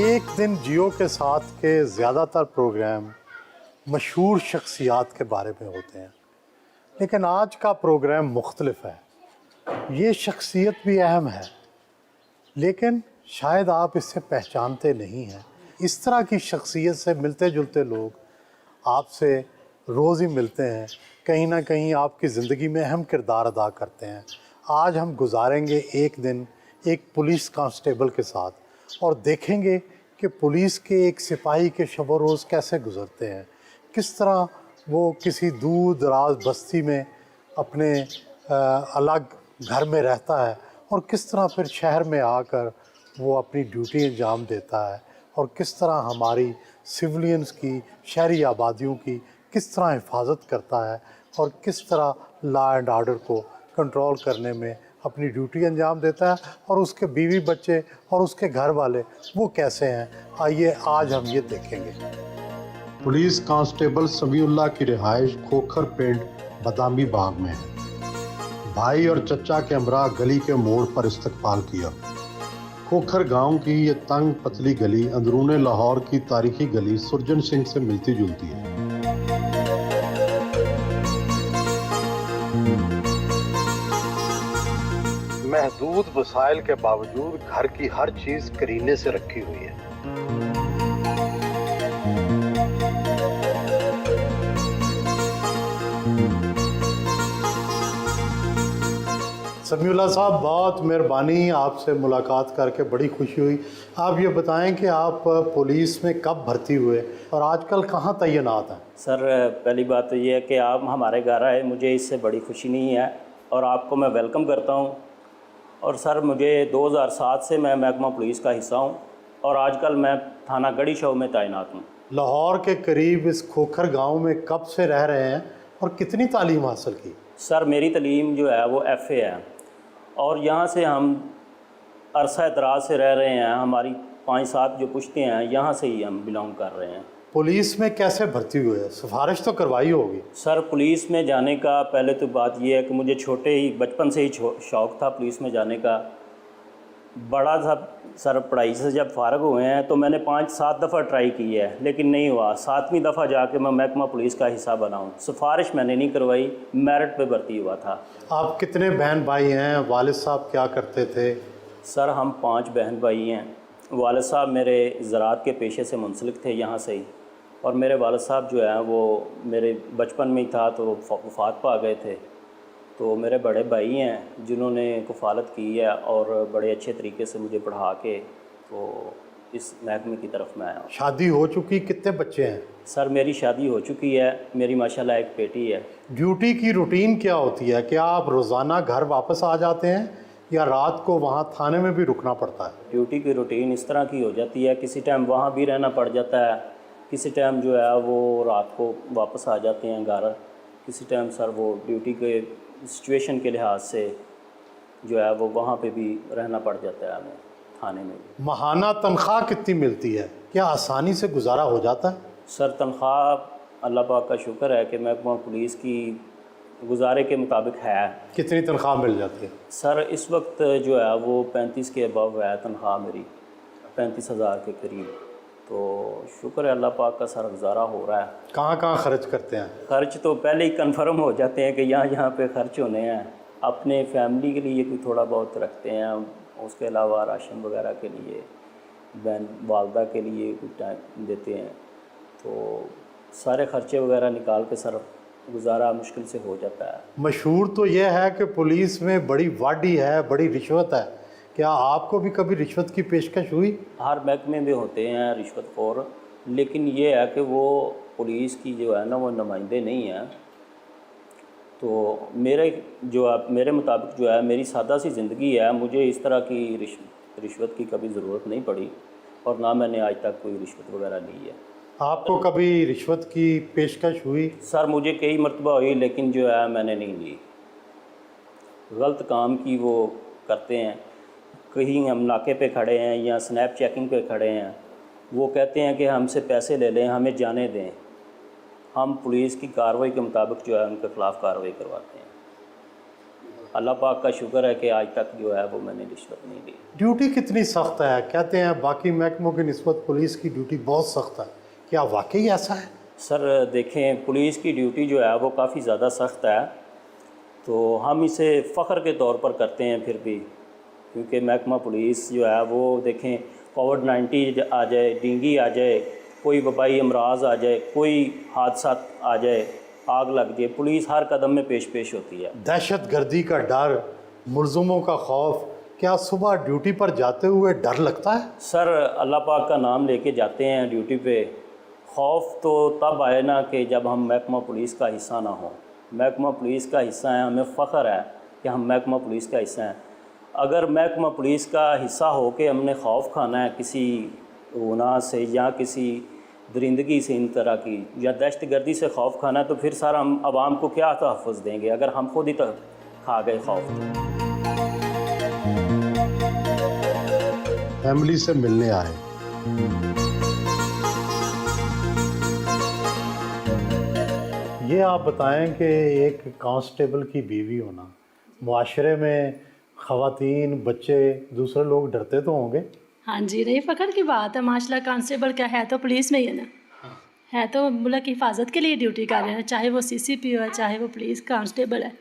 एक दिन जियो के साथ के ज़्यादातर प्रोग्राम मशहूर शख्सियात के बारे में होते हैं, लेकिन आज का प्रोग्राम मुख्तलिफ है। ये शख्सियत भी अहम है, लेकिन शायद आप इससे पहचानते नहीं हैं। इस तरह की शख्सियत से मिलते जुलते लोग आपसे रोज़ ही मिलते हैं, कहीं ना कहीं आपकी ज़िंदगी में अहम किरदार अदा करते हैं। आज हम गुजारेंगे एक दिन एक पुलिस कांस्टेबल के साथ और देखेंगे कि पुलिस के एक सिपाही के शब रोज़ कैसे गुज़रते हैं, किस तरह वो किसी दूर दराज बस्ती में अपने अलग घर में रहता है और किस तरह फिर शहर में आकर वो अपनी ड्यूटी अंजाम देता है और किस तरह हमारी सिविलियंस की, शहरी आबादियों की किस तरह हिफाजत करता है और किस तरह लॉ एंड आर्डर को कंट्रोल करने में अपनी ड्यूटी अंजाम देता है और उसके बीवी बच्चे और उसके घर वाले वो कैसे हैं। आइए आज हम ये देखेंगे। पुलिस कांस्टेबल समीउल्लाह की रिहाइश खोखर पिंड बादामी बाग में है। भाई और चचा के हमरा गली के मोड़ पर इस्तकबाल किया। खोखर गांव की ये तंग पतली गली अंदरूने लाहौर की तारीखी गली सुरजन सिंह से मिलती जुलती है। महदूद वसाइल के बावजूद घर की हर चीज करीने से रखी हुई है। समीउल्लाह साहब, बहुत मेहरबानी, आपसे मुलाकात करके बड़ी खुशी हुई। आप ये बताएं कि आप पुलिस में कब भर्ती हुए और आजकल कहाँ तैनात हैं? सर, पहली बात तो ये है कि आप हमारे घर आए, मुझे इससे बड़ी खुशी नहीं है और आपको मैं वेलकम करता हूँ। और सर, मुझे 2007 से मैं महकमा पुलिस का हिस्सा हूँ और आजकल मैं थाना गढ़ी शो में तैनात हूँ। लाहौर के करीब इस खोखर गांव में कब से रह रहे हैं और कितनी तालीम हासिल की? सर, मेरी तालीम जो है वो FA है और यहाँ से हम अरसा दराज से रह रहे हैं। हमारी 5-7 जो पुश्तें हैं यहाँ से ही हम बिलोंग कर रहे हैं। पुलिस में कैसे भर्ती हुए? सिफारिश तो करवाई होगी। सर, पुलिस में जाने का पहले तो बात यह है कि मुझे बचपन से ही शौक़ था पुलिस में जाने का। बड़ा था सर, पढ़ाई से जब फारग हुए हैं तो मैंने 5-7 दफ़ा ट्राई की है, लेकिन नहीं हुआ। 7वीं दफ़ा जाके मैं महकमा पुलिस का हिस्सा बना हूँ। सिफारिश मैंने नहीं करवाई, मेरिट पे भर्ती हुआ था। आप कितने बहन भाई हैं? वालिद साहब क्या करते थे? सर, हम 5 बहन भाई हैं। वालिद साहब मेरे ज़राअत के पेशे से मुंसलिक थे यहाँ से ही, और मेरे वालिद साहब जो हैं वो मेरे बचपन में ही था तो वफ़ात पा गए थे। तो मेरे बड़े भाई हैं जिन्होंने कफ़ालत की है और बड़े अच्छे तरीके से मुझे पढ़ा के तो इस महकमे की तरफ मैं आया हूँ। शादी हो चुकी? कितने बच्चे हैं? सर, मेरी शादी हो चुकी है। मेरी माशाल्लाह एक बेटी है। ड्यूटी की रूटीन क्या होती है? क्या आप रोज़ाना घर वापस आ जाते हैं या रात को वहाँ थाने में भी रुकना पड़ता है? ड्यूटी की रूटीन इस तरह की हो जाती है, किसी टाइम वहाँ भी रहना पड़ जाता है, किसी टाइम जो है वो रात को वापस आ जाते हैं घर। किसी टाइम सर वो ड्यूटी के सिचुएशन के लिहाज से जो है वो वहाँ पे भी रहना पड़ जाता है हमें, थाने में भी। माहाना तनख्वाह कितनी मिलती है? क्या आसानी से गुजारा हो जाता है? सर, तनख्वाह अल्लाह पाक का शुक्र है कि महकमा पुलिस की गुजारे के मुताबिक है। कितनी तनख्वाह मिल जाती है? सर, इस वक्त जो है वो 35 के अबव है तनख्वाह मेरी, 35,000 के करीब। तो शुक्र है अल्लाह पाक का, सर गुजारा हो रहा है। कहाँ कहाँ खर्च करते हैं? खर्च तो पहले ही कन्फर्म हो जाते हैं कि यहाँ पे खर्च होने हैं। अपने फैमिली के लिए कोई थोड़ा बहुत रखते हैं, उसके अलावा राशन वगैरह के लिए, बहन वालदा के लिए कुछ टाइम देते हैं। तो सारे खर्चे वगैरह निकाल के सर गुजारा मुश्किल से हो जाता है। मशहूर तो यह है कि पुलिस में बड़ी वाडी है, बड़ी रिश्वत है। क्या आपको भी कभी रिश्वत की पेशकश हुई? हर महकमे में होते हैं रिश्वतखोर, लेकिन ये है कि वो पुलिस की जो है ना वो नुमाइंदे नहीं हैं। तो मेरे मुताबिक जो है मेरी सादा सी ज़िंदगी है, मुझे इस तरह की रिश्वत की कभी ज़रूरत नहीं पड़ी और ना मैंने आज तक कोई रिश्वत वगैरह ली है। आपको कभी रिश्वत की पेशकश हुई? सर, मुझे कई मरतबा हुई, लेकिन जो है मैंने नहीं ली। गलत काम की वो करते हैं। कहीं हम नाके पे खड़े हैं या स्नैप चेकिंग पे खड़े हैं, वो कहते हैं कि हमसे पैसे ले लें, हमें जाने दें। हम पुलिस की कार्रवाई के मुताबिक जो है उनके ख़िलाफ़ कार्रवाई करवाते हैं। अल्लाह पाक का शुक्र है कि आज तक जो है वो मैंने रिश्वत नहीं ली। ड्यूटी कितनी सख्त है? कहते हैं बाकी महकमों की निस्बत पुलिस की ड्यूटी बहुत सख्त है, क्या वाकई ऐसा है? सर देखें, पुलिस की ड्यूटी जो है वो काफ़ी ज़्यादा सख्त है, तो हम इसे फ़ख्र के तौर पर करते हैं फिर भी, क्योंकि महकमा पुलिस जो है वो देखें कोविड-19 आ जाए, डेंगू आ जाए, कोई वबाई अमराज आ जाए, कोई हादसा आ जाए, आग लग जाए, पुलिस हर कदम में पेश होती है। दहशत गर्दी का डर, मुलजुमों का खौफ, क्या सुबह ड्यूटी पर जाते हुए डर लगता है? सर अल्लाह पाक का नाम लेके जाते हैं ड्यूटी पे। खौफ तो तब आए ना कि जब हम महकमा पुलिस का हिस्सा ना हो। महकमा पुलिस का हिस्सा है, हमें फ़ख्र है कि हम महकमा पुलिस का हिस्सा हैं। अगर महकमा पुलिस का हिस्सा हो के हमने खौफ खाना है किसी गुनाह से या किसी दरिंदगी से, इन तरह की या दहशत गर्दी से खौफ खाना है, तो फिर सर हम आवाम को क्या तहफ़्फ़ुज़ देंगे अगर हम खुद ही तो खा गए खौफ। फैमिली से मिलने आए, ये आप बताएं कि एक कांस्टेबल की बीवी होना, मुआशरे में ख़वातीन, बच्चे, दूसरे लोग डरते तो होंगे? हाँ जी, नहीं फ़ख्र की बात है। माशाल्लाह कांस्टेबल क्या है तो पुलिस में ही है ना, है तो मुल्क की हिफाजत के लिए ड्यूटी कर रहे हैं, चाहे वो सीसीपी हो चाहे वो पुलिस कांस्टेबल है,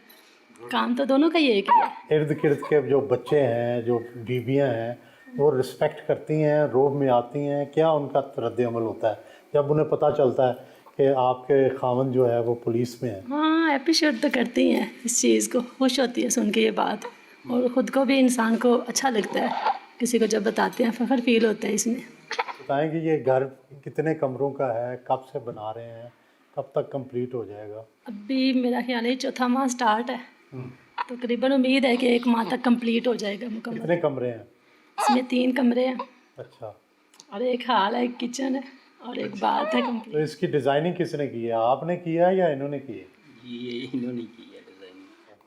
काम तो दोनों का ही एक ही है। इर्द गिर्द के जो बच्चे हैं, जो बीबियां हैं, वो रिस्पेक्ट करती हैं, रोब में आती हैं, क्या उनका रद्द-ए-अमल होता है जब उन्हें पता चलता है कि आपके खावंद जो है वो पुलिस में है? हाँ, अप्रिशिएट तो करती हैं इस चीज़ को, खुश होती है सुन के ये बात, और ख़ुद को भी इंसान को अच्छा लगता है किसी को जब बताते हैं, फ़ख्र फील होता है इसमें। बताएं कि ये घर कितने कमरों का है, कब से बना रहे हैं, कब तक कंप्लीट हो जाएगा? अभी मेरा ख्याल है चौथा माह स्टार्ट है, तो करीबन उम्मीद है कि 1 माह तक कंप्लीट हो जाएगा मुकम्मल। कितने कमरे हैं? इसमें 3 कमरे हैं अच्छा, और एक हॉल है, एक किचन है और एक बाथ है तो कंप्लीट। इसकी डिज़ाइनिंग किसने की है, आपने किया है या इन्होंने की है? ये इन्होंने की है डिज़ाइन।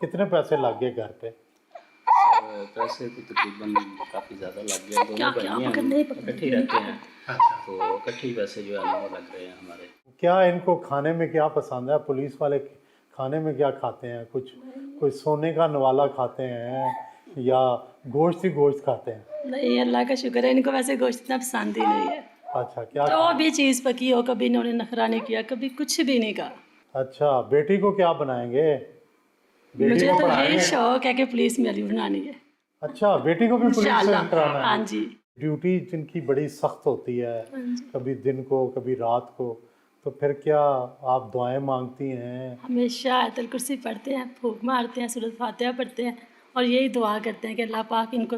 कितने पैसे लग गए घर पे? पैसे तो तकरीबन काफ़ी ज़्यादा लग गए, दोनों भाई हैं, पकड़ने ही इकट्ठे ही रहते हैं, तो इकट्ठे ही पैसे जो है ना वो लग रहे हैं हमारे। क्या इनको खाने में क्या पसंद है? पुलिस वाले खाने में क्या खाते हैं? कुछ कोई सोने का नवाला खाते हैं या गोश्त ही गोश्त खाते हैं? नहीं, अल्लाह का शुक्र है, इनको वैसे गोश्त इतना पसंद ही नहीं है। अच्छा, क्या? जो भी चीज़ पकी हो, कभी इन्होंने नखरा नहीं किया, कभी कुछ भी नहीं कहा। अच्छा, बेटी को क्या बनाएंगे? बेटी मुझे को तो पढ़ाएंगे? यही शौक है कि पुलिस में अली बनानी है अच्छा, बेटी को भी पुलिस से इंशाल्लाह। कराना है? हाँ जी, ड्यूटी जिनकी बड़ी सख्त होती है, हाँ जी। कभी दिन को कभी रात को, तो फिर क्या आप दुआएं मांगती हैं? हमेशा आयतुल कुर्सी पढ़ते हैं, फूंक मारते हैं, सूरत फातिहा पढ़ते हैं और यही दुआ करते हैं कि अल्लाह पाक इनको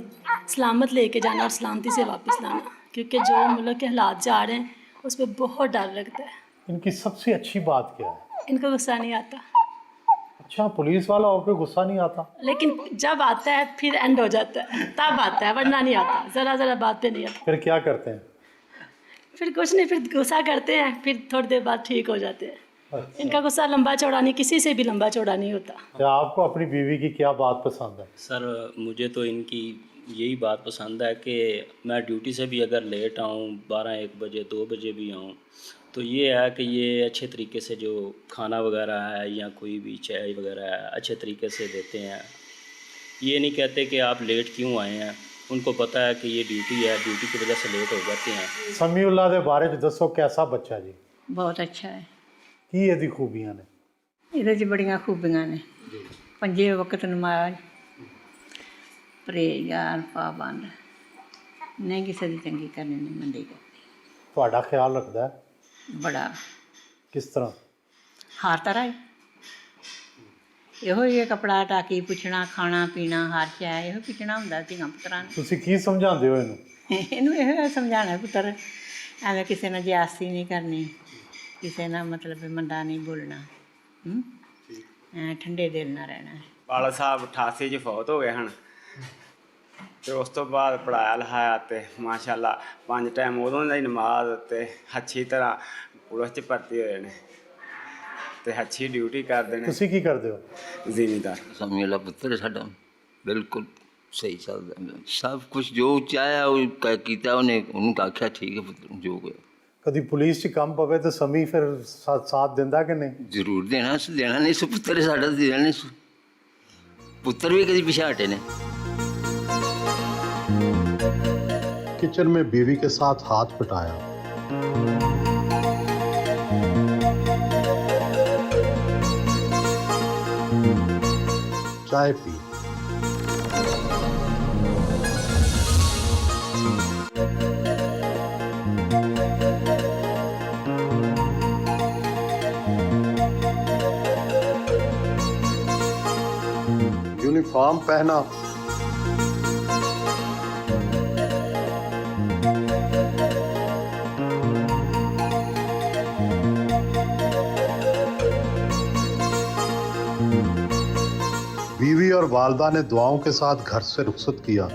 सलामत लेके जाना और सलामती से वापस लाना, क्योंकि जो मुल्क के हालात जा रहे हैं उस पर बहुत डर लगता है। इनकी सबसे अच्छी बात क्या है? इनको गुस्सा नहीं आता, अच्छा, पुलिस वाला होकर गुस्सा नहीं आता? लेकिन जब आता है फिर एंड हो जाता है, तब आता है, वरना नहीं आता, ज़रा बात पे नहीं आता। फिर क्या करते हैं? फिर कुछ नहीं, फिर गुस्सा करते हैं, फिर थोड़ी देर बाद ठीक हो जाते हैं। अच्छा। इनका गुस्सा लंबा चौड़ा नहीं, किसी से भी लंबा चौड़ा नहीं होता। अच्छा, आपको अपनी बीवी की क्या बात पसंद है? सर मुझे तो इनकी यही बात पसंद है कि मैं ड्यूटी से भी अगर लेट आऊँ, 12-1 बजे 2 बजे भी आऊँ, तो ये है कि ये अच्छे तरीके से जो खाना वगैरह है या कोई भी चाय वगैरह है अच्छे तरीके से देते हैं। ये नहीं कहते कि आप लेट क्यों आए हैं, उनको पता है कि ये ड्यूटी है, ड्यूटी की वजह से लेट हो जाते हैं। समीउल्लाह के बारे में दसो, कैसा बच्चा जी? बहुत अच्छा है। की ਇਹਦੀ खूबियां ने? ਇਹਦੇ 'ਚ ਬੜੀਆਂ ਖੂਬੀਆਂ ਨੇ। ਪੰਜੇ ਵਕਤ ਨਮਾਜ਼, ਪਰਹੇਜ਼ਗਾਰ, ਪਾਬੰਦ, ਨਹੀਂ ਕਿਸੇ ਦੀ ਚੰਗੀ ਕਰਨੀ ਨਹੀਂ ਮੰਦੀ ਕਰਨੀ। ਤੁਹਾਡਾ ਖਿਆਲ ਰੱਖਦਾ ਹੈ? ਬੜਾ किस तरह? ਹਰ ਤਰ੍ਹਾਂ ਹੀ ਇਹੋ ਹੀ ਕਪੜਾ ਟਾਕੀ ਪੁੱਛਣਾ, ਖਾਣਾ ਪੀਣਾ, ਹਰ ਸ਼ੈ ਇਹੋ ਪੁੱਛਣਾ ਹੁੰਦਾ ਧੀਆਂ ਪੁੱਤਰਾਂ ਨੇ। ਤੁਸੀਂ ਕੀ ਸਮਝਾਉਂਦੇ ਹੋ ਇਹਨੂੰ? ਇਹਨੂੰ ਇਹੋ ਸਮਝਾਉਣਾ ਪੁੱਤਰ, ਐਵੇਂ ਕਿਸੇ ਨਾਲ ਜਾਸਤੀ ਨਹੀਂ ਕਰਨੀ, ਕਿਸੇ ਨਾਲ ਮਤਲਬ ਮੰਦਾ ਨਹੀਂ ਬੋਲਣਾ, ਠੰਡੇ ਦਿਲ ਨਾਲ ਰਹਿਣਾ। ਵਾਲਾ ਸਾਹਿਬ 88 'ਚ ਫੌਤ ਹੋ ਗਏ ਹਨ ਤੇ ਉਸ ਤੋਂ ਬਾਅਦ ਪੜ੍ਹਾਇਆ ਲਿਖਾਇਆ ਤੇ ਮਾਸ਼ਾਅੱਲਾ 5 ਟਾਈਮ ਉਦੋਂ ਦੀ ਨਮਾਜ਼ ਤੇ ਅੱਛੀ ਤਰ੍ਹਾਂ ਪੁਲਿਸ 'ਚ ਭਰਤੀ ਹੋਏ ਨੇ ਤੇ ਅੱਛੀ ਡਿਊਟੀ ਕਰਦੇ ਨੇ। ਤੁਸੀਂ ਕੀ ਕਰਦੇ ਹੋ? ਜ਼ਿਮੀਦਾਰ ਸਮੀਲਾ ਪੁੱਤਰ ਸਾਡਾ ਬਿਲਕੁਲ ਸਹੀ ਚੱਲਦਾ, ਸਭ ਕੁਝ ਜੋ ਚਾਹਿਆ ਉਹ ਕੀਤਾ ਉਹਨੇ, ਉਹਨੂੰ ਆਖਿਆ ਠੀਕ ਹੈ ਪੁੱਤਰ ਜੋ ਹੋਇਆ। ਕਦੀ ਪੁਲਿਸ 'ਚ ਕੰਮ ਪਵੇ ਤਾਂ ਸਮੀ ਫਿਰ ਸਾਥ ਦਿੰਦਾ ਕਿ ਨਹੀਂ? ਜ਼ਰੂਰ ਦੇਣਾ ਨਹੀਂ ਸੀ ਪੁੱਤਰ ਸਾਡਾ, ਦੇਣਾ ਨਹੀਂ ਸੀ। पुत्र भी कभी पीछे हटे ने। किचन में बीवी के साथ हाथ बटाया। चाय पी। यूनिफॉर्म पहना। बीवी और वालदा ने दुआओं के साथ घर से रुखसत किया।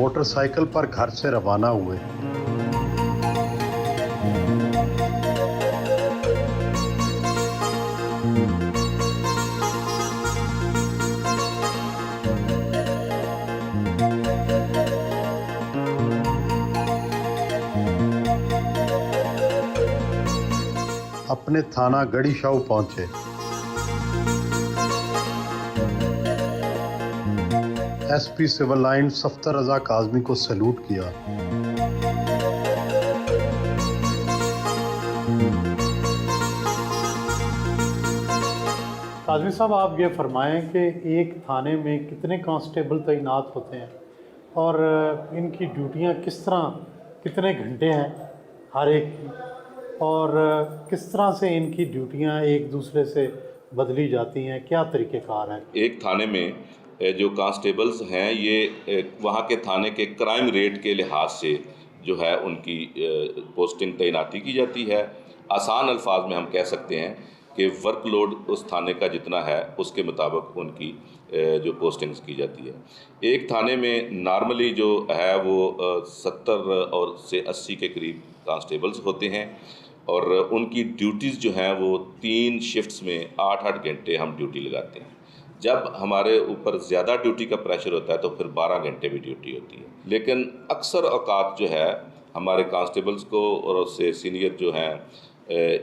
मोटरसाइकिल पर घर से रवाना हुए। अपने थाना गढ़ी शाह पहुंचे। एसपी सिविल लाइन सफ्तर रजा काजमी को सैल्यूट किया। काजमी साहब, आप ये फरमाएं कि एक थाने में कितने कांस्टेबल तैनात होते हैं और इनकी ड्यूटियां किस तरह, कितने घंटे हैं हर एक की, और किस तरह से इनकी ड्यूटियां एक दूसरे से बदली जाती हैं, क्या तरीक़ेकार है? एक थाने में जो कांस्टेबल्स हैं ये वहाँ के थाने के क्राइम रेट के लिहाज से जो है उनकी पोस्टिंग तैनाती की जाती है। आसान अल्फाज में हम कह सकते हैं कि वर्कलोड उस थाने का जितना है उसके मुताबिक उनकी जो पोस्टिंग्स की जाती है। एक थाने में नॉर्मली जो है वो 70 और से 80 के करीब कांस्टेबल्स होते हैं और उनकी ड्यूटीज़ जो हैं वो 3 शिफ्ट्स में 8-8 घंटे हम ड्यूटी लगाते हैं। जब हमारे ऊपर ज़्यादा ड्यूटी का प्रेशर होता है तो फिर 12 घंटे भी ड्यूटी होती है। लेकिन अक्सर औकात जो है हमारे कांस्टेबल्स को और उससे सीनियर जो हैं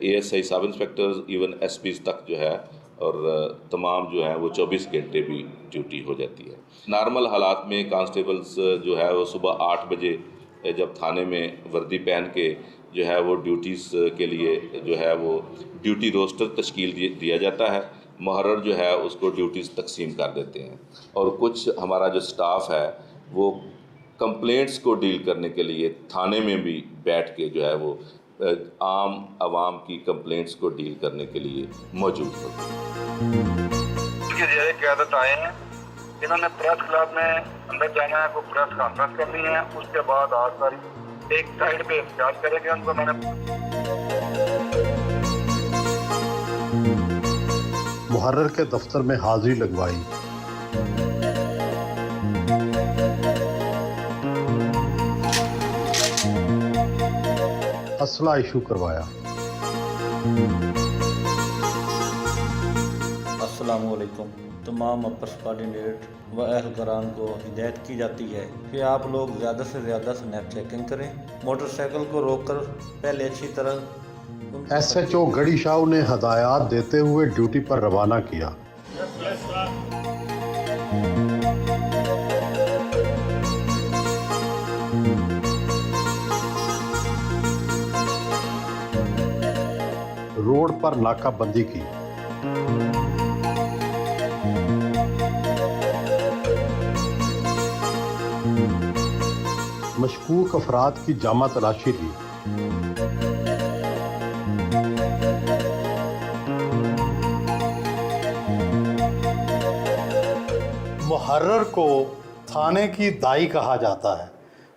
ASI सब इंस्पेक्टर्स, इवन SPs तक जो है और तमाम जो हैं वो 24 घंटे भी ड्यूटी हो जाती है। नॉर्मल हालात में कांस्टेबल्स जो है वो सुबह 8 बजे जब थाने में वर्दी पहन के जो है वो ड्यूटीज़ के लिए जो है वो ड्यूटी रोस्टर तश्कील दिया जाता है। मुहर्रर जो है उसको ड्यूटीज़ तकसीम कर देते हैं और कुछ हमारा जो स्टाफ है वो कंप्लेंट्स को डील करने के लिए थाने में भी बैठ के जो है वो आम आवाम की कंप्लेंट्स को डील करने के लिए मौजूद होते हैं। क़यादत आए हैं, इन्होंने प्रेस क्लब में अंदर जाना है, को प्रेस कॉन्फ्रेंस करनी है, उसके बाद आज सारी एक साइड पे इंतजार करेंगे उनको। मैंने मुहर्रर के दफ्तर में हाजिरी लगवाई। असला इशू करवाया। अस्सलामु अलैकुम। तमाम अपर सबॉर्डिनेट व अहलकारान को हिदायत की जाती है कि आप लोग ज़्यादा से ज़्यादा स्नैप चेकिंग करें। मोटरसाइकिल को रोककर पहले अच्छी तरह SHO गढ़ी शाह ने हदायत देते हुए ड्यूटी पर रवाना किया। रोड पर नाकाबंदी की। मशकूक अफराद की जामा तलाशी ली। मुहर्रर को थाने की दाई कहा जाता है।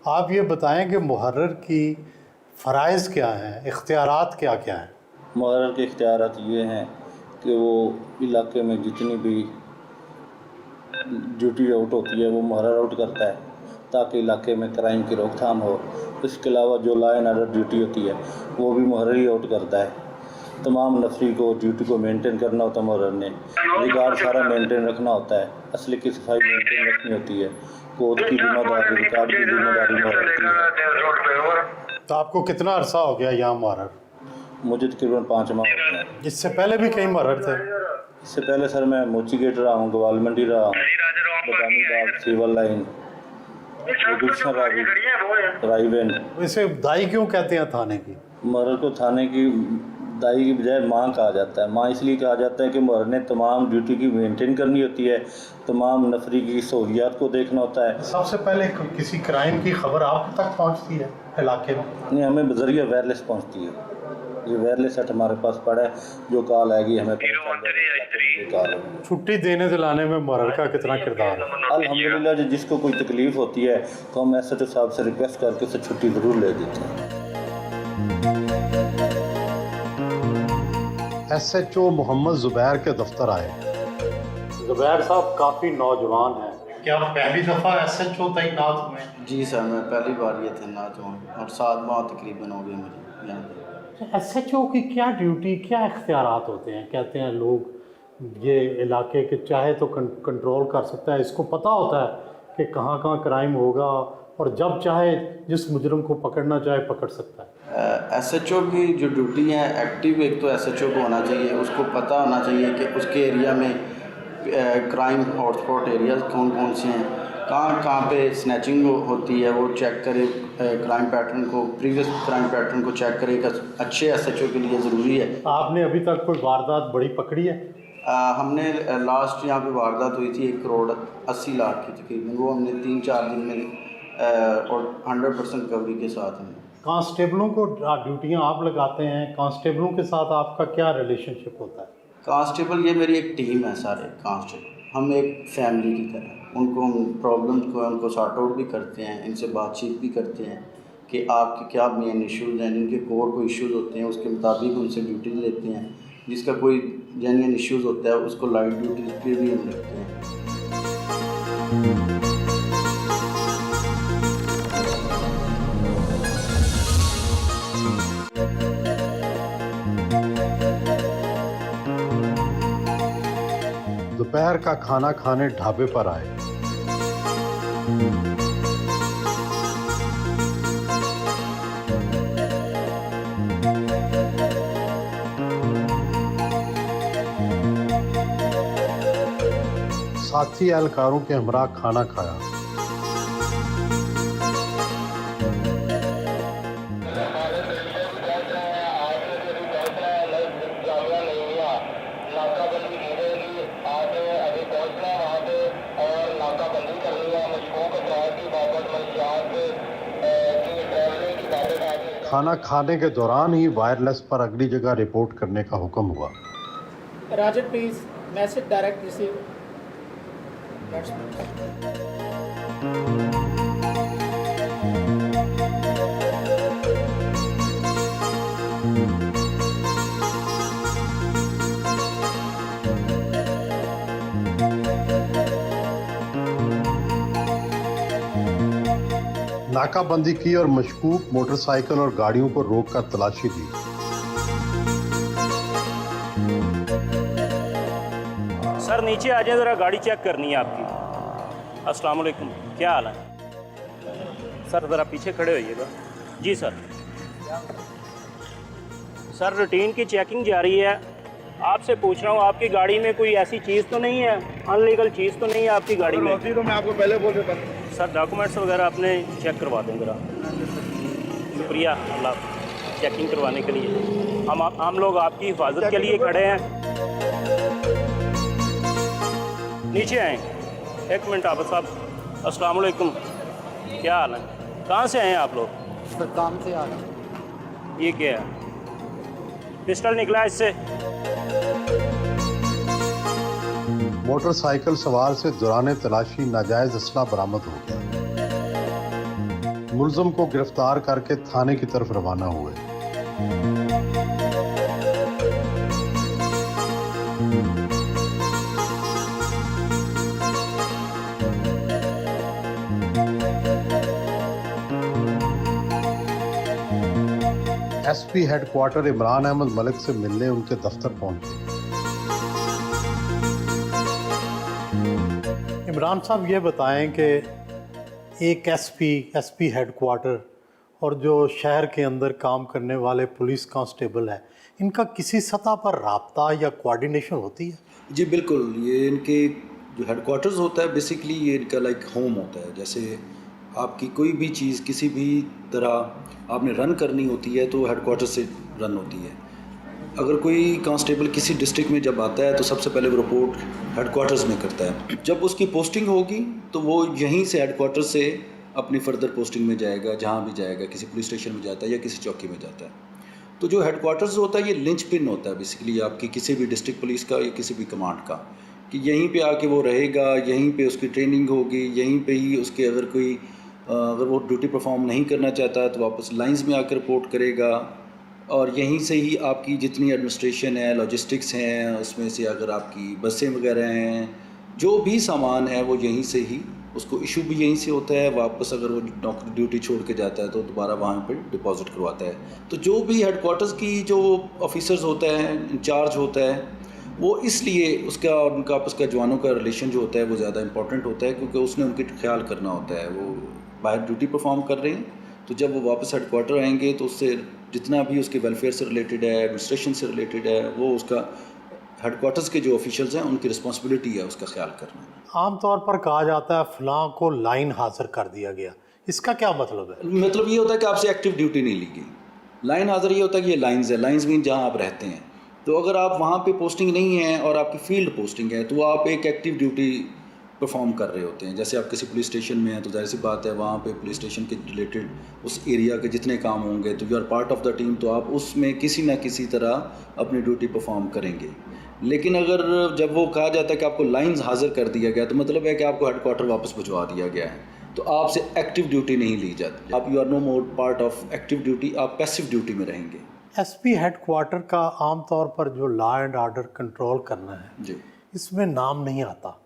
आप ये बताएं कि मुहर्रर की फ़राइज़ क्या हैं, इख्तियारात क्या क्या हैं? मुहर्रर के इख्तियारात ये हैं कि वो इलाके में जितनी भी ड्यूटी आउट होती है वो मुहर्रर आउट करता है ताकि इलाके में क्राइम की रोकथाम हो। इसके अलावा जो लॉ एंड ऑर्डर ड्यूटी होती है वो भी मुहर्रर ही आउट करता है। तमाम नफरी को ड्यूटी को मेंटेन करना होता है मुहर्रर ने। रिकॉर्ड सारा मेंटेन रखना होता है, असली की सफाई मेंटेन रखनी होती है, कोर्ट की जिम्मेदारी, रिकॉर्ड की जिम्मेदारी मुहर्रर की है। तो आपको कितना अरसा हो गया यहाँ मुहर्रर? मुझे तकरीबन 5 माह हो गए। इससे पहले भी कई मुहर्रर थे? इससे पहले सर मैं मोची गेट रहा हूँ, ग्वाल मंडी रहा हूँ, बदामी बाग, सिविल लाइन, गुलशन राइवेन। इसे दाई क्यों कहते हैं थाने की? मुहर्रर को थाने की दाई की बजाय माँ कहा जाता है। माँ इसलिए कहा जाता है कि मुहर्रर ने तमाम ड्यूटी की मेंटेन करनी होती है, तमाम नफरी की सहूलियात को देखना होता है। सबसे पहले किसी क्राइम की खबर आप तक पहुंचती है इलाके में? नहीं, हमें बजरिया वायरलेस पहुंचती है। ये वायरलेस सेट हमारे पास पड़ा है, जो कॉल आएगी हमें कॉल। छुट्टी देने दिलाने में मुहर्रर का कितना किरदार है? अल्हम्दुलिल्लाह, जिसको कोई तकलीफ होती है तो हम एसएचओ साहब से रिक्वेस्ट करके उसे छुट्टी ज़रूर ले देते हैं। एसएचओ मोहम्मद ज़ुबैर के दफ्तर आए। ज़ुबैर साहब काफ़ी नौजवान हैं, क्या पहली दफ़ा एसएचओ तैनात हुए? जी सर, मैं पहली बार ये तैनात हुआ और 7 माह तकरीबन हो गए मुझे यहाँ पर। एसएचओ की क्या ड्यूटी, क्या इख्तियारात होते हैं? कहते हैं लोग ये इलाके के चाहे तो कंट्रोल कर सकता है, इसको पता होता है कि कहाँ कहाँ क्राइम होगा और जब चाहे जिस मुजरम को पकड़ना चाहे पकड़ सकता है। एसएचओ की जो ड्यूटी है एक्टिव, एक तो एसएचओ को होना चाहिए, उसको पता होना चाहिए कि उसके एरिया में क्राइम हॉटस्पॉट एरियाज कौन कौन से हैं, कहाँ कहाँ पे स्नैचिंग होती है, वो चेक करे, क्राइम पैटर्न को, प्रीवियस क्राइम पैटर्न को चेक करे। एक अच्छे एसएचओ के लिए ज़रूरी है। आपने अभी तक कोई वारदात बड़ी पकड़ी है? हमने लास्ट यहाँ पे वारदात हुई थी 1 करोड़ 80 लाख की तकरीबन, वो हमने 3-4 दिन में और 100% कवरी के साथ हमने। कांस्टेबलों को ड्यूटियाँ आप लगाते हैं, कांस्टेबलों के साथ आपका क्या रिलेशनशिप होता है? कांस्टेबल ये मेरी एक टीम है, सारे कांस्टेबल हम एक फैमिली की तरह, उनको हम प्रॉब्लम को उनको सॉर्ट आउट भी करते हैं, इनसे बातचीत भी करते हैं कि आपके क्या मेन इश्यूज़ हैं, जिनके कोर को इश्यूज़ होते हैं उसके मुताबिक उनसे ड्यूटी लेते हैं, जिसका कोई जेन्युइन इश्यूज़ होता है उसको लाइट ड्यूटी पे भी हम रखते हैं। दोपहर का खाना खाने ढाबे पर आए। साथी एहलकारों के हमरा खाना खाया। खाना खाने के दौरान ही वायरलेस पर अगली जगह रिपोर्ट करने का हुक्म हुआ। राजन प्लीज मैसेज डायरेक्ट रिसीव। नाकाबंदी की और मशकूक मोटरसाइकिल और गाड़ियों को रोककर तलाशी दी। सर नीचे आ जाए, ज़रा गाड़ी चेक करनी है आपकी। अस्सलाम वालेकुम, क्या हाल है सर? ज़रा पीछे खड़े होइएगा। जी सर। सर रूटीन की चेकिंग जारी है, आपसे पूछ रहा हूँ आपकी गाड़ी में कोई ऐसी चीज़ तो नहीं है, अनलीगल चीज़ तो नहीं है आपकी गाड़ी में? तो मैं आपको पहले बोल रहा था सर डॉक्यूमेंट्स वगैरह आपने चेक करवा दें ज़रा। शुक्रिया अल्लाह चेकिंग करवाने के लिए। हम लोग आपकी हिफाजत के लिए खड़े हैं। नीचे आएँ, 1 मिनट आबद साहब। अस्सलाम वालेकुम, क्या हाल है? कहाँ से आए हैं आप लोग? काम से आ रहा हूँ। ये क्या है? पिस्टल निकला इससे? मोटरसाइकिल सवार से दौरान तलाशी नाजायज असला बरामद हो गया। मुलजम को गिरफ्तार करके थाने की तरफ रवाना हुए। एसपी हेडक्वार्टर इमरान अहमद मलिक से मिलने उनके दफ्तर पहुंचे। इमरान साहब ये बताएं कि एक एसपी हेडक्वार्टर और जो शहर के अंदर काम करने वाले पुलिस कांस्टेबल है, इनका किसी सतह पर राब्ता या कोऑर्डिनेशन होती है? जी बिल्कुल, ये इनके जो हेडक्वार्टर्स होता है बेसिकली ये इनका लाइक होम होता है। जैसे आपकी कोई भी चीज़ किसी भी तरह आपने रन करनी होती है तो हेडक्वार्टर से रन होती है। अगर कोई कांस्टेबल किसी डिस्ट्रिक्ट में जब आता है तो सबसे पहले वो रिपोर्ट हेडक्वार्टर्स में करता है। जब उसकी पोस्टिंग होगी तो वो यहीं से हेडक्वार्टर से अपनी फर्दर पोस्टिंग में जाएगा, जहाँ भी जाएगा, किसी पुलिस स्टेशन में जाता है या किसी चौकी में जाता है। तो जो हेडक्वार्टर्स होता है ये लिंच पिन होता है बेसिकली आपकी किसी भी डिस्ट्रिक्ट पुलिस का या किसी भी कमांड का, कि यहीं पे आके वो रहेगा, यहीं पे उसकी ट्रेनिंग होगी, यहीं पे ही उसके अगर वो ड्यूटी परफॉर्म नहीं करना चाहता तो वापस लाइंस में आकर रिपोर्ट करेगा, और यहीं से ही आपकी जितनी एडमिनिस्ट्रेशन है, लॉजिस्टिक्स हैं, उसमें से अगर आपकी बसें वगैरह हैं, जो भी सामान है वो यहीं से ही उसको इशू भी यहीं से होता है। वापस अगर वो नौकरी ड्यूटी छोड़ के जाता है तो दोबारा वहाँ पर डिपॉजिट करवाता है। तो जो भी हेडक्वार्टर्स की जो ऑफिसर्स होता है, इंचार्ज होता है, वो इसलिए उसका और उनका आपस का जवानों का रिलेशन जो होता है वो ज़्यादा इंपॉर्टेंट होता है, क्योंकि उसने उनके ख्याल करना होता है। वो बाहर ड्यूटी परफॉर्म कर रहे हैं तो जब वो वापस हेडक्वार्टर आएंगे तो उससे जितना भी उसके वेलफेयर से रिलेटेड है, एडमिनिस्ट्रेशन से रिलेटेड है, वो उसका हेडक्वार्टर्स के जो ऑफिशियल्स हैं उनकी रिस्पॉन्सिबिलिटी है उसका ख्याल करना। आमतौर पर कहा जाता है फ़लाँ को लाइन हाजिर कर दिया गया, इसका क्या मतलब है? मतलब ये होता है कि आपसे एक्टिव ड्यूटी नहीं ली गई। लाइन हाजिर ये होता है कि ये लाइंस है, लाइंस मीन जहाँ आप रहते हैं। तो अगर आप वहाँ पे पोस्टिंग नहीं है और आपकी फील्ड पोस्टिंग है तो आप एक एक्टिव ड्यूटी परफॉर्म कर रहे होते हैं। जैसे आप किसी पुलिस स्टेशन में हैं तो जाहिर सी बात है वहाँ पे पुलिस स्टेशन के रिलेटेड उस एरिया के जितने काम होंगे तो you are part of the team, तो आप उसमें किसी ना किसी तरह अपनी ड्यूटी परफॉर्म करेंगे। लेकिन अगर जब वो कहा जाता है कि आपको लाइंस हाजिर कर दिया गया तो मतलब है कि आपको हेडक्वार्टर वापस भिजवा दिया गया है, तो आपसे एक्टिव ड्यूटी नहीं ली जाती। आप you are no more part of active duty, आप पैसिव ड्यूटी में रहेंगे। एसपी हेडक्वार्टर का आमतौर पर जो लॉ एंड आर्डर कंट्रोल करना है जी, इसमें नाम नहीं आता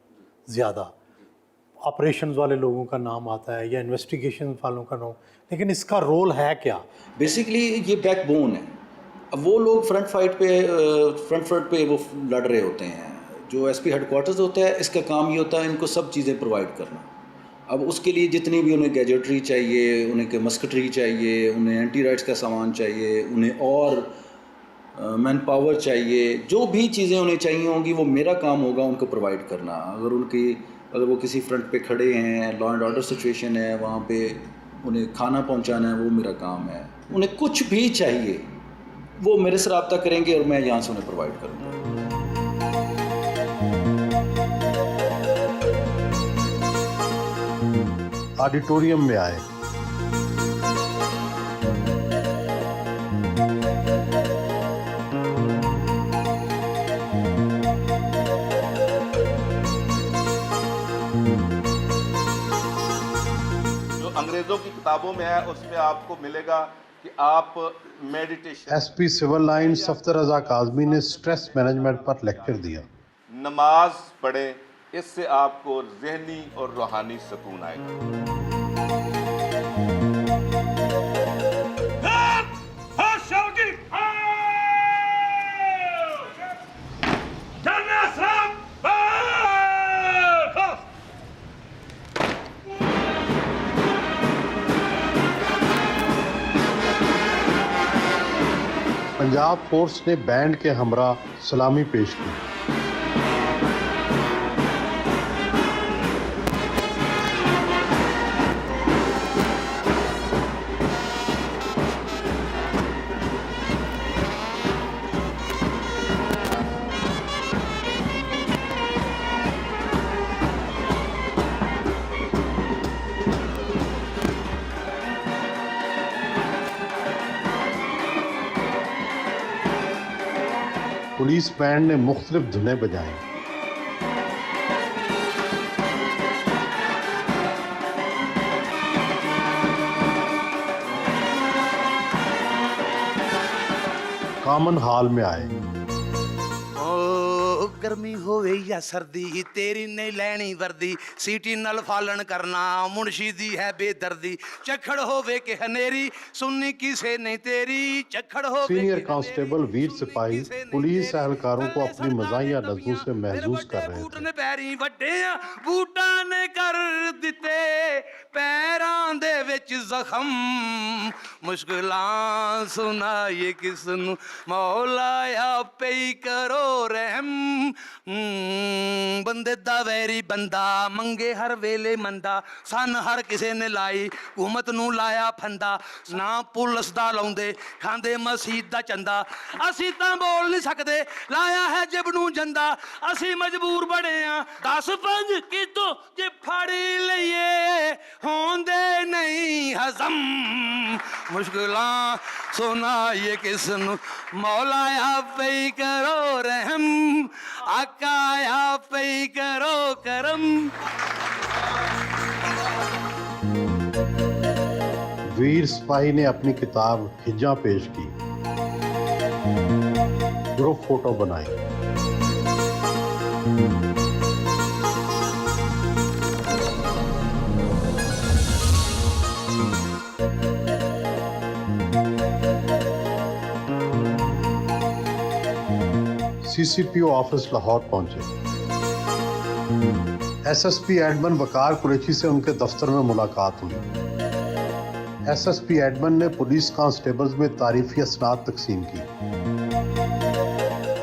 ज़्यादा। ऑपरेशंस वाले लोगों का नाम आता है या इन्वेस्टिगेशन वालों का नाम, लेकिन इसका रोल है क्या? बेसिकली ये बैकबोन है। अब वो लोग फ्रंट पे वो लड़ रहे होते हैं। जो एसपी हेडक्वार्टर्स होता है इसका काम ये होता है इनको सब चीज़ें प्रोवाइड करना। अब उसके लिए जितनी भी उन्हें गैजेटरी चाहिए, उन्हें मस्कटरी चाहिए, उन्हें एंटी राइट्स का सामान चाहिए, उन्हें और मैन पावर चाहिए, जो भी चीज़ें उन्हें चाहिए होंगी वो मेरा काम होगा उनको प्रोवाइड करना। अगर वो किसी फ्रंट पे खड़े हैं, लॉ एंड ऑर्डर सिचुएशन है, वहाँ पे उन्हें खाना पहुँचाना है, वो मेरा काम है। उन्हें कुछ भी चाहिए वो मेरे से रब्ता करेंगे और मैं यहाँ से उन्हें प्रोवाइड करूँगा। ऑडिटोरियम में आए। जो अंग्रेज़ों की किताबों में है उसमें आपको मिलेगा कि आप meditation, SP civil line Safdar Raza Kazmi ने स्ट्रेस मैनेजमेंट पर लेक्चर दिया। नमाज पढ़ें, इससे आपको ज़हनी और रूहानी सुकून आएगा। पंजाब फोर्स ने बैंड के हमरा सलामी पेश की। पुलिस बैंड ने मुख्तलिफ धुनें बजाईं। कॉमन हॉल में आए। ओ गर्मी होवे या सर्दी तेरी नहीं लैनी वर्दी सीटी नल फालन करना मुंशी दी है बेदर्दी चखड़ होवे के हनेरी सुननी किसे नहीं तेरी चखड़ हो। सीनियर कांस्टेबल वीर सिपाही पुलिस एहलकारों को अपनी मज़ाहिया नज़्मों से महसूस कर रहे थे। पैरी वड्डे बूटा ने कर दिते पैरां दे विच जखम मुश्किलां सुनाइए किसनू मौला आपे ही करो रहम। बंदे दा वैरी बंदा मंगे हर वेले मंदा सन हर किसे ने लाई हुकूमत नू लाया फंदा ना पुलिस दा लाउंदे खांदे मसीत दा चंदा असी तां बोल नहीं सकदे लाया है जिब नू जंदा असी मजबूर बड़े आ 10-5 कितो जे फाड़ी लईए होंदे नहीं हजम मुश्किलां सुनाइए किसनू मौला आपे ही करो रहम आका आपे ही करो करम। वीर सिपाही ने अपनी किताब हिज्जा पेश की, ग्रुप फोटो बनाई। सीसीपीओ ऑफिस लाहौर पहुंचे। एसएसपी एडमन वकार कुरैशी से उनके दफ्तर में मुलाकात हुई। एसएसपी एडमन ने पुलिस कांस्टेबल्स में तारीफी असनाद तकसीम की।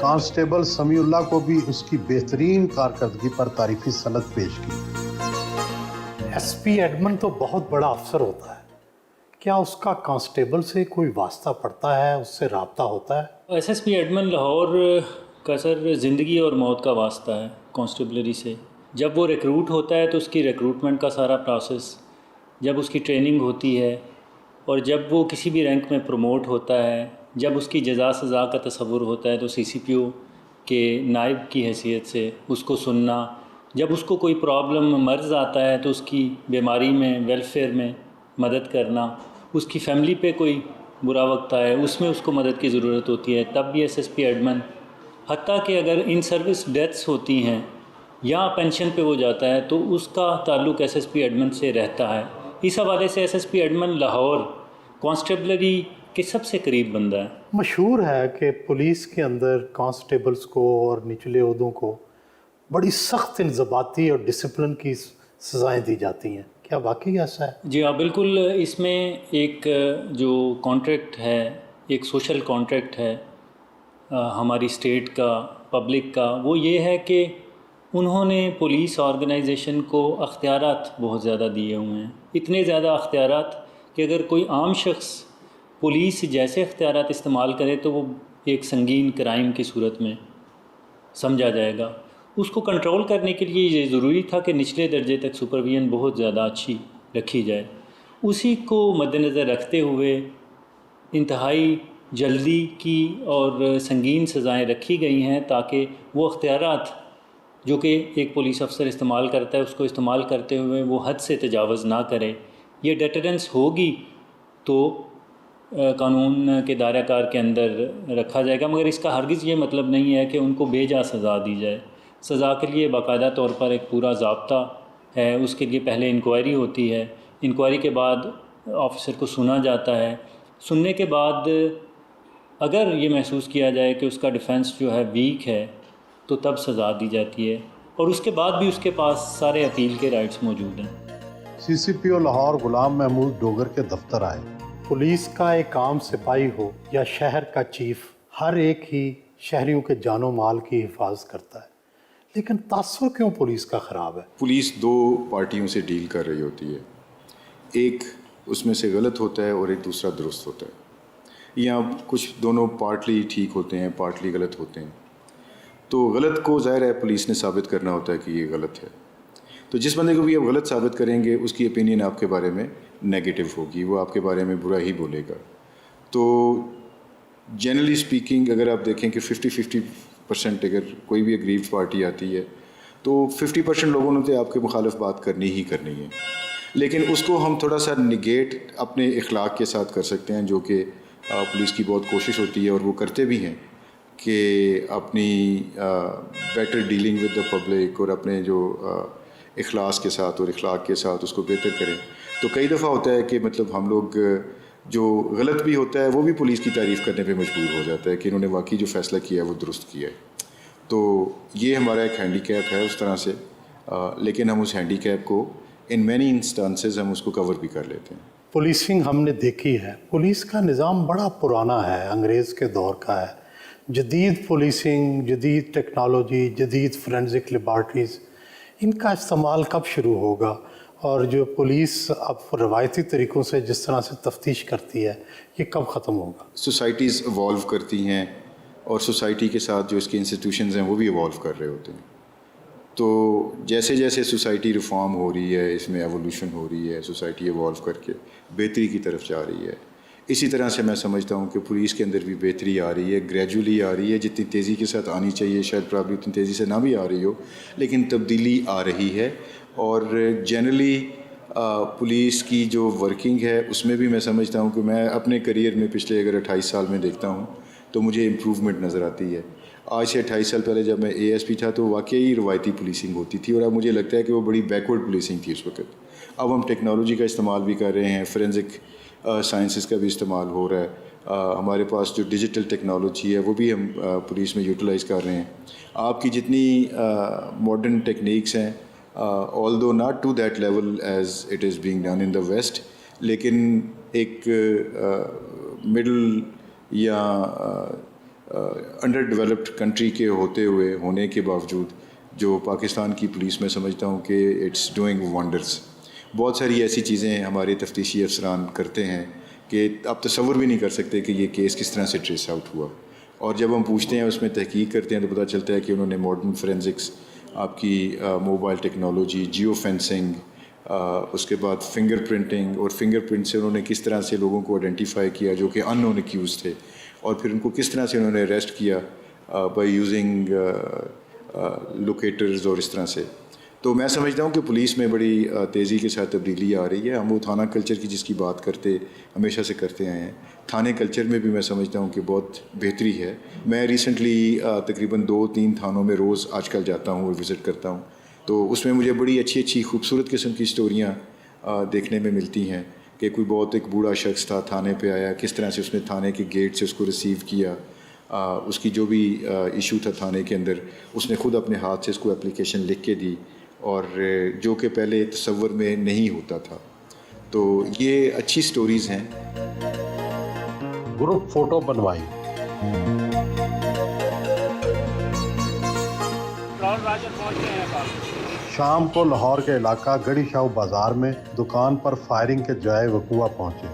कांस्टेबल समीउल्लाह को भी उसकी बेहतरीन कारकर्दगी पर तारीफी सनद पेश की। एसपी एडमन तो बहुत बड़ा अफसर होता है, क्या उसका कांस्टेबल से कोई वास्ता पड़ता है, उससे राब्ता होता है? एसएसपी एडमन लाहौर का सर ज़िंदगी और मौत का वास्ता है कांस्टेबलरी से। जब वो रिक्रूट होता है तो उसकी रिक्रूटमेंट का सारा प्रोसेस, जब उसकी ट्रेनिंग होती है और जब वो किसी भी रैंक में प्रमोट होता है, जब उसकी जज़ा सज़ा का तसव्वुर होता है तो सीसीपीओ के नायब की हैसियत से उसको सुनना, जब उसको कोई प्रॉब्लम मर्ज़ आता है तो उसकी बीमारी में वेलफेयर में मदद करना, उसकी फैमिली पे कोई बुरा वक्त आए उसमें उसको मदद की ज़रूरत होती है, तब भी एसएसपी एडमन, हत्ता कि अगर इन सर्विस डेथ्स होती हैं या पेंशन पे वो जाता है तो उसका ताल्लुक़ एसएसपी एडमन से रहता है। इस हवाले से एसएसपी एडमन लाहौर कांस्टेबलरी के सबसे करीब बंदा है। मशहूर है कि पुलिस के अंदर कांस्टेबल्स को और निचले ओहदों को बड़ी सख्त इंज़बाती और डिसिप्लिन की सज़ाएँ दी जाती हैं, क्या वाकई ऐसा है? जी हाँ, बिल्कुल। इसमें एक जो कॉन्ट्रैक्ट है, एक सोशल कॉन्ट्रैक्ट है हमारी स्टेट का, पब्लिक का, वो ये है कि उन्होंने पुलिस ऑर्गेनाइजेशन को अख्तियारात बहुत ज़्यादा दिए हुए हैं। इतने ज़्यादा अख्तियारात कि अगर कोई आम शख्स पुलिस जैसे अख्तियारात इस्तेमाल करे तो वो एक संगीन क्राइम की सूरत में समझा जाएगा। उसको कंट्रोल करने के लिए ये ज़रूरी था कि निचले दर्जे तक सुपरविजन बहुत ज़्यादा अच्छी रखी जाए। उसी को मद्देनज़र रखते हुए इंतहाई जल्दी की और संगीन सज़ाएँ रखी गई हैं ताकि वो अख्तियारात जो कि एक पुलिस अफसर इस्तेमाल करता है उसको इस्तेमाल करते हुए वो हद से तजावज़ ना करे। ये डेटरेंस होगी तो कानून के दायरा-कार के अंदर रखा जाएगा, मगर इसका हरगिज़ ये मतलब नहीं है कि उनको बेजा सज़ा दी जाए। सज़ा के लिए बाकायदा तौर पर एक पूरा ज़ाब्ता है, उसके लिए पहले इंक्वायरी होती है, इंक्वायरी के बाद ऑफिसर को सुना जाता है, सुनने के बाद अगर ये महसूस किया जाए कि उसका डिफेंस जो है वीक है तो तब सज़ा दी जाती है और उसके बाद भी उसके पास सारे अपील के राइट्स मौजूद हैं। सीसीपीओ लाहौर गुलाम महमूद डोगर के दफ्तर आए। पुलिस का एक आम सिपाही हो या शहर का चीफ, हर एक ही शहरियों के जानो माल की हिफाजत करता है, लेकिन तासुर क्यों पुलिस का ख़राब है? पुलिस दो पार्टियों से डील कर रही होती है, एक उसमें से गलत होता है और एक दूसरा दुरुस्त होता है, या कुछ दोनों पार्टली ठीक होते हैं, पार्टली गलत होते हैं। तो गलत को ज़ाहिर है पुलिस ने साबित करना होता है कि ये गलत है। तो जिस बंदे को भी आप गलत साबित करेंगे उसकी ओपिनियन आपके बारे में नेगेटिव होगी, वो आपके बारे में बुरा ही बोलेगा। तो जनरली स्पीकिंग अगर आप देखें कि 50-50% अगर कोई भी अग्रीव्ड पार्टी आती है तो 50% लोगों ने तो आपके मुखालिफ बात करनी ही करनी है, लेकिन उसको हम थोड़ा सा निगेट अपने इखलाक के साथ कर सकते हैं, जो कि पुलिस की बहुत कोशिश होती है और वो करते भी हैं कि अपनी better dealing with the public और अपने जो इखलास के साथ और इखलाक के साथ उसको बेहतर करें। तो कई दफ़ा होता है कि मतलब हम लोग जो गलत भी होता है वो भी पुलिस की तारीफ़ करने पे मजबूर हो जाता है कि इन्होंने वाकई जो फ़ैसला किया है वो दुरुस्त किया है। तो ये हमारा एक हैंडीकैप है उस तरह से, लेकिन हम उस हैंडीकैप को इन मैनी इंस्टांसेस हम उसको कवर भी कर लेते हैं। पुलिसिंग हमने देखी है, पुलिस का निज़ाम बड़ा पुराना है, अंग्रेज़ के दौर का है। जदीद पुलिसिंग, जदीद टेक्नोलॉजी, जदीद फोरेंसिक लेबॉर्ट्रीज़, इनका इस्तेमाल कब शुरू होगा? और जो पुलिस अब रवायती तरीक़ों से जिस तरह से तफ्तीश करती है, ये कब ख़त्म होगा? सोसाइटीज़ इवॉल्व करती हैं और सोसाइटी के साथ जो इसके इंस्टीट्यूशंस हैं वो भी इवॉल्व कर रहे होते हैं। तो जैसे जैसे सोसाइटी रिफॉर्म हो रही है, इसमें एवोल्यूशन हो रही है, सोसाइटी इवॉल्व करके बेहतरी की तरफ जा रही है। इसी तरह से मैं समझता हूँ कि पुलिस के अंदर भी बेहतरी आ रही है, ग्रेजुअली आ रही है। जितनी तेज़ी के साथ आनी चाहिए शायद प्रॉब्ली उतनी तेज़ी से ना भी आ रही हो, लेकिन तब्दीली आ रही है। और जनरली पुलिस की जो वर्किंग है उसमें भी मैं समझता हूँ कि मैं अपने करियर में पिछले अगर 28 साल में देखता हूँ तो मुझे इम्प्रूवमेंट नज़र आती है। आज से 28 साल पहले जब मैं ASP था तो वाकई रवायती पुलिसिंग होती थी और अब मुझे लगता है कि वो बड़ी बैकवर्ड पुलिसिंग थी उस वक्त। अब हम टेक्नोलॉजी का इस्तेमाल भी कर रहे हैं, फोरेंसिक साइंसेस का भी इस्तेमाल हो रहा है। हमारे पास जो डिजिटल टेक्नोलॉजी है वो भी हम पुलिस में यूटिलाइज़ कर रहे हैं। आपकी जितनी मॉडर्न टेक्निक्स हैं, although not to that level as it is being done in the West, लेकिन एक मिडल या अंडर डेवलप्ड कंट्री के होने के बावजूद जो पाकिस्तान की पुलिस में समझता हूँ कि इट्स डूइंग वंडर्स। बहुत सारी ऐसी चीज़ें हमारे तफ्तीशी अफसरान करते हैं कि आप तसव्वुर भी नहीं कर सकते कि ये केस किस तरह से ट्रेस आउट हुआ। और जब हम पूछते हैं, उसमें तहकीक करते हैं, तो पता चलता है कि उन्होंने मॉडर्न फोरेंसिक्स, आपकी मोबाइल टेक्नोलॉजी, जियो फेंसिंग, उसके बाद फिंगर प्रिंटिंग, और फिंगर प्रिंट से उन्होंने किस तरह से लोगों को आइडेंटिफाई किया जो कि अननोन एक्यूज़ थे, और फिर उनको किस तरह से उन्होंने अरेस्ट किया बाय यूजिंग लोकेटर्स और इस तरह से। तो मैं समझता हूँ कि पुलिस में बड़ी तेज़ी के साथ तब्दीली आ रही है। हम वो थाना कल्चर की जिसकी बात हमेशा से करते आए हैं, थाने कल्चर में भी मैं समझता हूँ कि बहुत बेहतरी है। मैं रिसेंटली तकरीबन 2-3 थानों में रोज़ आजकल जाता हूँ और विज़िट करता हूँ, तो उसमें मुझे बड़ी अच्छी खूबसूरत किस्म की स्टोरियाँ देखने में मिलती हैं कि कोई बहुत एक बूढ़ा शख्स था, थाने पे आया, किस तरह से उसने थाने के गेट से उसको रिसीव किया, उसकी जो भी इशू था थाने के अंदर, उसने ख़ुद अपने हाथ से उसको एप्लीकेशन लिख के दी, और जो कि पहले तसव्वुर में नहीं होता था। तो ये अच्छी स्टोरीज़ हैं। ग्रुप फ़ोटो बनवाई। शाम को लाहौर के इलाका गड़ी शाह बाज़ार में दुकान पर फायरिंग के जाए वक़ुआ पहुंचे।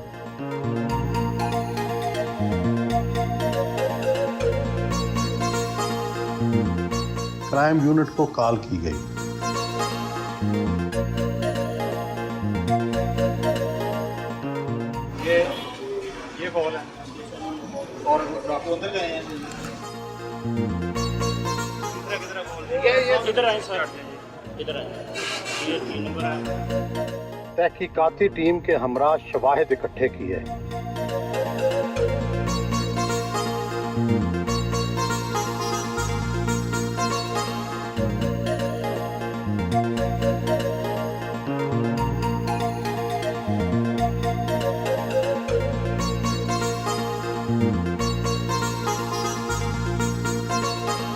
क्राइम यूनिट को कॉल की गई। ये कॉल है और डाकू अंदर गए हैं। इधर आए सर, इधर आए, ये 3 नंबर है। तहकीकाती टीम के हमरा शवाहिद इकट्ठे किए।